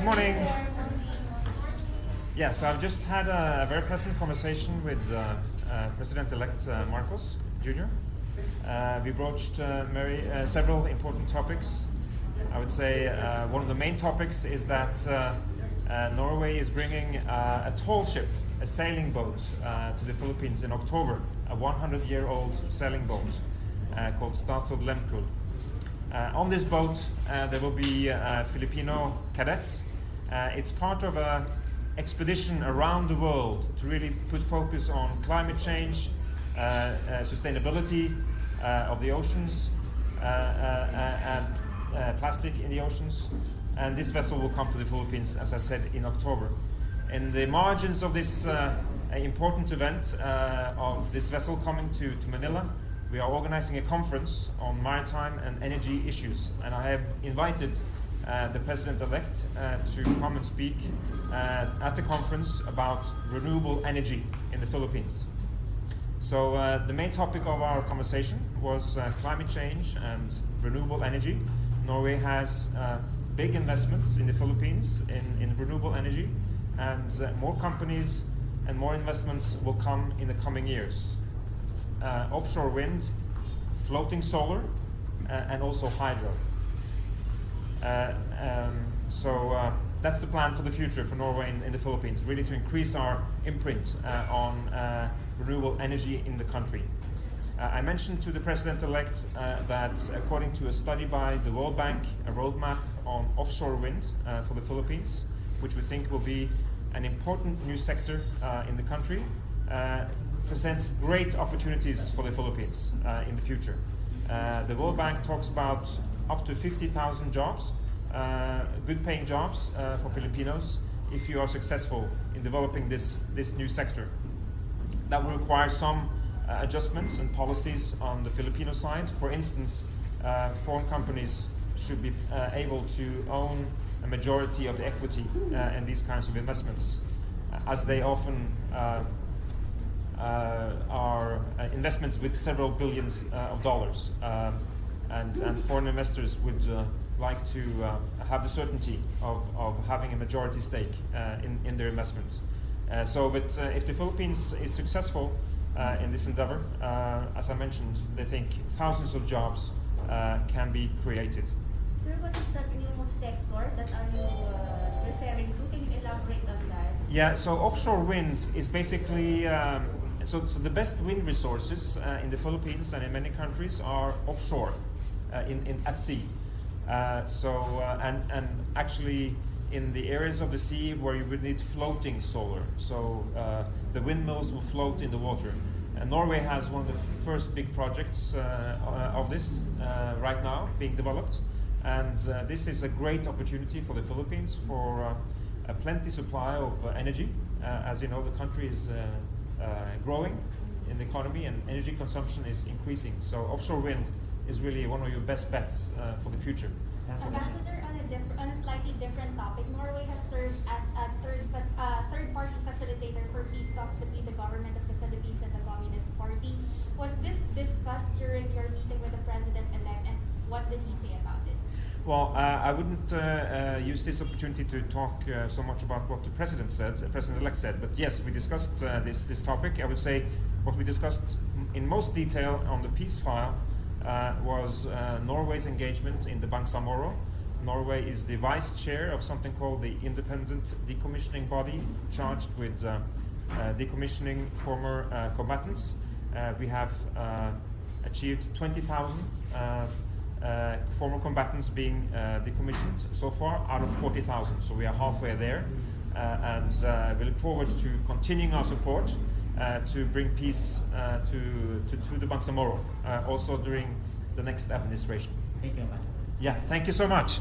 Good morning. Yes, I've just had a very pleasant conversation with President-elect Marcos Jr. We broached several important topics. I would say one of the main topics is that Norway is bringing a tall ship, a sailing boat, to the Philippines in October, a 100-year-old sailing boat called Statsråd Lemkul. On this boat, there will be Filipino cadets. It's part of an expedition around the world to really put focus on climate change, sustainability of the oceans, and plastic in the oceans. And this vessel will come to the Philippines, as I said, in October. In the margins of this important event of this vessel coming to Manila, we are organizing a conference on maritime and energy issues, and I have invited the President-elect to come and speak at the conference about renewable energy in the Philippines. So the main topic of our conversation was climate change and renewable energy. Norway has big investments in the Philippines in renewable energy, and more companies and more investments will come in the coming years. Offshore wind, floating solar, and also hydro. So that's the plan for the future for Norway in the Philippines, really to increase our imprint on renewable energy in the country. I mentioned to the President-elect that according to a study by the World Bank, a roadmap on offshore wind for the Philippines, which we think will be an important new sector in the country, presents great opportunities for the Philippines in the future. The World Bank talks about up to 50,000 jobs, good paying jobs for Filipinos if you are successful in developing this new sector. That will require some adjustments and policies on the Filipino side. For instance, foreign companies should be able to own a majority of the equity in these kinds of investments, as they often are investments with several billions of dollars, and foreign investors would like to have the certainty of having a majority stake in their investment. But if the Philippines is successful in this endeavor, as I mentioned, they think thousands of jobs can be created. Sir, what is that new sector that are you referring to? Can you elaborate on that? Yeah, so offshore wind is basically so the best wind resources in the Philippines and in many countries are offshore, at sea. And actually in the areas of the sea where you would need floating solar. So the windmills will float in the water. And Norway has one of the first big projects of this right now being developed. And this is a great opportunity for the Philippines for a plenty supply of energy. As you know, the country is growing in the economy and energy consumption is increasing. So offshore wind is really one of your best bets for the future. Ambassador, on a slightly different topic, Norway has served as a third-party facilitator for peace talks between the government of the Philippines and the Communist Party. Was this discussed during your meeting with the President-elect, and what did he say about it? Well, I wouldn't use this opportunity to talk so much about what the President-elect said, but yes, we discussed this topic. I would say what we discussed in most detail on the peace file was Norway's engagement in the Bangsamoro. Norway is the vice chair of something called the Independent Decommissioning Body, charged with decommissioning former combatants. We have achieved 20,000 former combatants being decommissioned so far out of 40,000. So we are halfway there, and we look forward to continuing our support to bring peace to the Bangsamoro, also during the next administration. Thank you, Ambassador. Yeah, thank you so much.